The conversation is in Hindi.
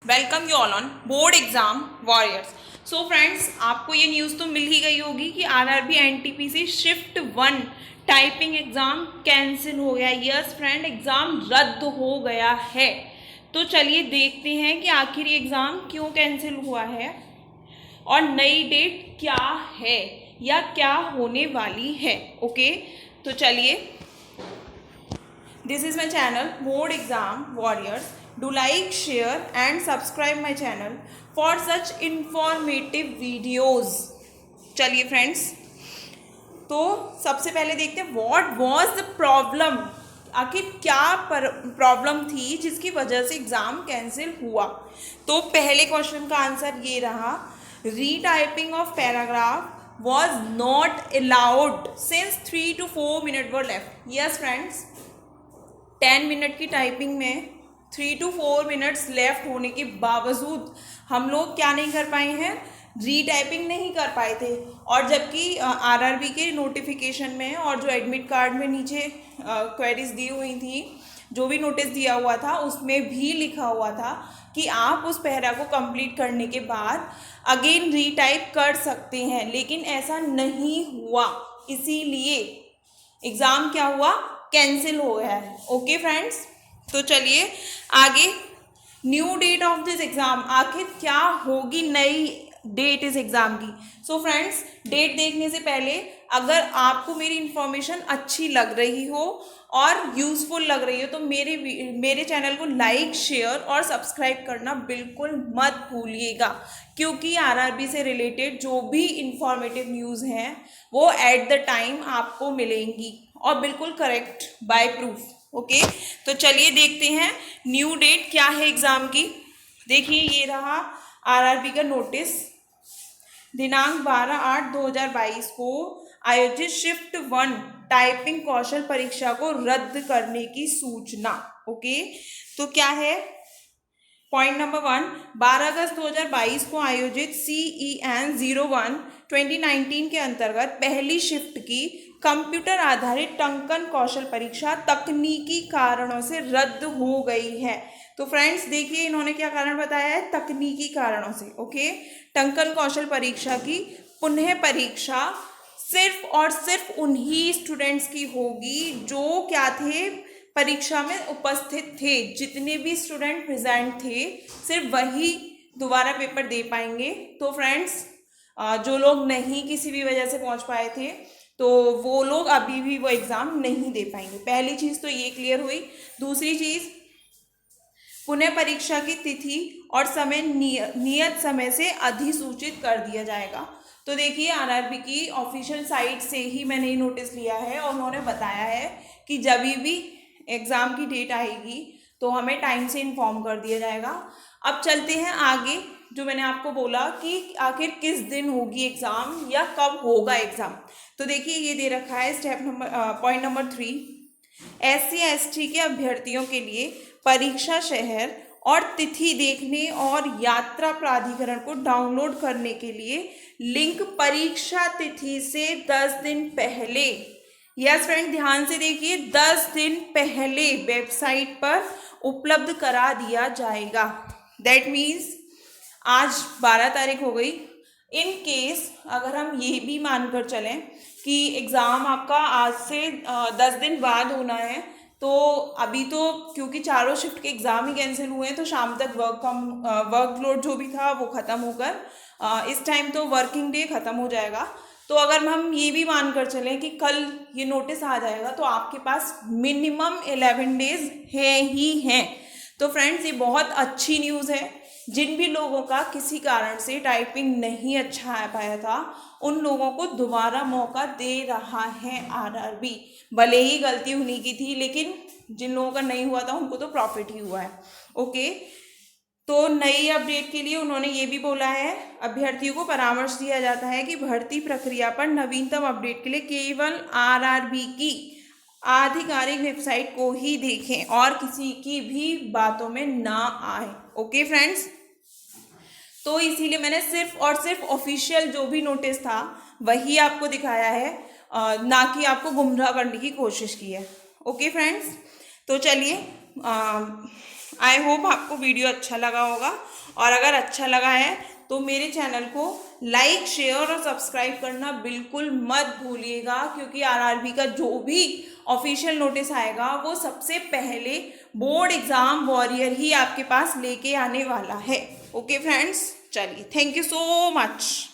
Welcome you all on board exam warriors. So friends, आपको ये न्यूज़ तो मिल ही गई होगी कि RRB NTPC shift 1 typing exam cancel हो गया। यस फ्रेंड, एग्ज़ाम रद्द हो गया है। तो चलिए देखते हैं कि आखिर ये एग्ज़ाम क्यों कैंसिल हुआ है और नई डेट क्या है या क्या होने वाली है। ओके, तो चलिए, this is my channel board exam warriors. Do like, share and subscribe my channel for such informative videos. चलिए फ्रेंड्स, तो सबसे पहले देखते हैं व्हाट वाज द प्रॉब्लम। आखिर क्या प्रॉब्लम थी जिसकी वजह से एग्ज़ाम कैंसिल हुआ। तो पहले क्वेश्चन का आंसर ये रहा, retyping of paragraph was not allowed since 3 to 4 minutes were left. Yes friends, 10 minute की टाइपिंग में 3 to 4 मिनट्स लेफ्ट होने के बावजूद हम लोग क्या नहीं कर पाए हैं, रीटाइपिंग नहीं कर पाए थे। और जबकि आरआरबी के नोटिफिकेशन में और जो एडमिट कार्ड में नीचे क्वेरीज दी हुई थी, जो भी नोटिस दिया हुआ था, उसमें भी लिखा हुआ था कि आप उस पैरा को कंप्लीट करने के बाद अगेन रीटाइप कर सकते हैं, लेकिन ऐसा नहीं हुआ। इसीलिए एग्ज़ाम क्या हुआ, कैंसिल हो गया है। ओके फ्रेंड्स, तो चलिए आगे, new date of this exam, आखिर क्या होगी नई डेट इस एग्ज़ाम की। सो फ्रेंड्स, डेट देखने से पहले अगर आपको मेरी इन्फॉर्मेशन अच्छी लग रही हो और यूज़फुल लग रही हो तो मेरे चैनल को लाइक, शेयर और सब्सक्राइब करना बिल्कुल मत भूलिएगा, क्योंकि आरआरबी से रिलेटेड जो भी इंफॉर्मेटिव न्यूज़ हैं वो एट द टाइम आपको मिलेंगी और बिल्कुल करेक्ट बाय प्रूफ। ओके, तो चलिए देखते हैं न्यू डेट क्या है एग्ज़ाम की। देखिए, ये रहा आरआरबी का नोटिस, दिनांक 12/8/2022 को आयोजित शिफ्ट 1 टाइपिंग कौशल परीक्षा को रद्द करने की सूचना। ओके, तो क्या है, पॉइंट नंबर 1, 12 अगस्त 2022 को आयोजित CEN 01 2019 के अंतर्गत पहली शिफ्ट की कंप्यूटर आधारित टंकन कौशल परीक्षा तकनीकी कारणों से रद्द हो गई है। तो फ्रेंड्स देखिए, इन्होंने क्या कारण बताया है, तकनीकी कारणों से। ओके, टंकन कौशल परीक्षा की पुनः परीक्षा सिर्फ और सिर्फ उन्हीं स्टूडेंट्स की होगी जो क्या थे, परीक्षा में उपस्थित थे। जितने भी स्टूडेंट प्रेजेंट थे सिर्फ वही दोबारा पेपर दे पाएंगे। तो फ्रेंड्स, जो लोग नहीं किसी भी वजह से पहुंच पाए थे तो वो लोग अभी भी वो एग्ज़ाम नहीं दे पाएंगे। पहली चीज़ तो ये क्लियर हुई। दूसरी चीज़, पुनः परीक्षा की तिथि और समय नियत समय से अधिसूचित कर दिया जाएगा। तो देखिए, आरआरबी की ऑफिशियल साइट से ही मैंने ये नोटिस लिया है और उन्होंने बताया है कि जब भी एग्ज़ाम की डेट आएगी तो हमें टाइम से इन्फॉर्म कर दिया जाएगा। अब चलते हैं आगे, जो मैंने आपको बोला कि आखिर किस दिन होगी एग्ज़ाम या कब होगा एग्ज़ाम। तो देखिए, ये दे रखा है पॉइंट नंबर 3, SC/ST के अभ्यर्थियों के लिए परीक्षा शहर और तिथि देखने और यात्रा प्राधिकरण को डाउनलोड करने के लिए लिंक परीक्षा तिथि से 10 दिन पहले, यस फ्रेंड ध्यान से देखिए, 10 दिन पहले वेबसाइट पर उपलब्ध करा दिया जाएगा। दैट मीन्स आज 12 तारीख हो गई। इन केस अगर हम ये भी मानकर चलें कि एग्ज़ाम आपका आज से 10 दिन बाद होना है, तो अभी तो क्योंकि चारों शिफ्ट के एग्ज़ाम ही कैंसिल हुए हैं तो शाम तक वर्कलोड जो भी था वो ख़त्म होकर इस टाइम तो वर्किंग डे ख़त्म हो जाएगा। तो अगर हम ये भी मानकर चलें कि कल ये नोटिस आ जाएगा तो आपके पास मिनिमम 11 डेज है ही हैं। तो फ्रेंड्स, ये बहुत अच्छी न्यूज़ है। जिन भी लोगों का किसी कारण से टाइपिंग नहीं अच्छा आ पाया था उन लोगों को दोबारा मौका दे रहा है आरआरबी। भले ही गलती उन्हीं की थी, लेकिन जिन लोगों का नहीं हुआ था उनको तो प्रॉफिट ही हुआ है। ओके, तो नई अपडेट के लिए उन्होंने ये भी बोला है, अभ्यर्थियों को परामर्श दिया जाता है कि भर्ती प्रक्रिया पर नवीनतम अपडेट के लिए केवल आरआरबी की आधिकारिक वेबसाइट को ही देखें और किसी की भी बातों में ना आए। ओके फ्रेंड्स, तो इसीलिए मैंने सिर्फ और सिर्फ ऑफिशियल जो भी नोटिस था वही आपको दिखाया है, ना कि आपको गुमराह करने की कोशिश की है। ओके फ्रेंड्स, तो चलिए आई होप आपको वीडियो अच्छा लगा होगा, और अगर अच्छा लगा है तो मेरे चैनल को लाइक, शेयर और सब्सक्राइब करना बिल्कुल मत भूलिएगा, क्योंकि आरआरबी का जो भी ऑफिशियल नोटिस आएगा वो सबसे पहले बोर्ड एग्जाम वॉरियर ही आपके पास लेके आने वाला है। ओके फ्रेंड्स, चलिए, थैंक यू सो मच।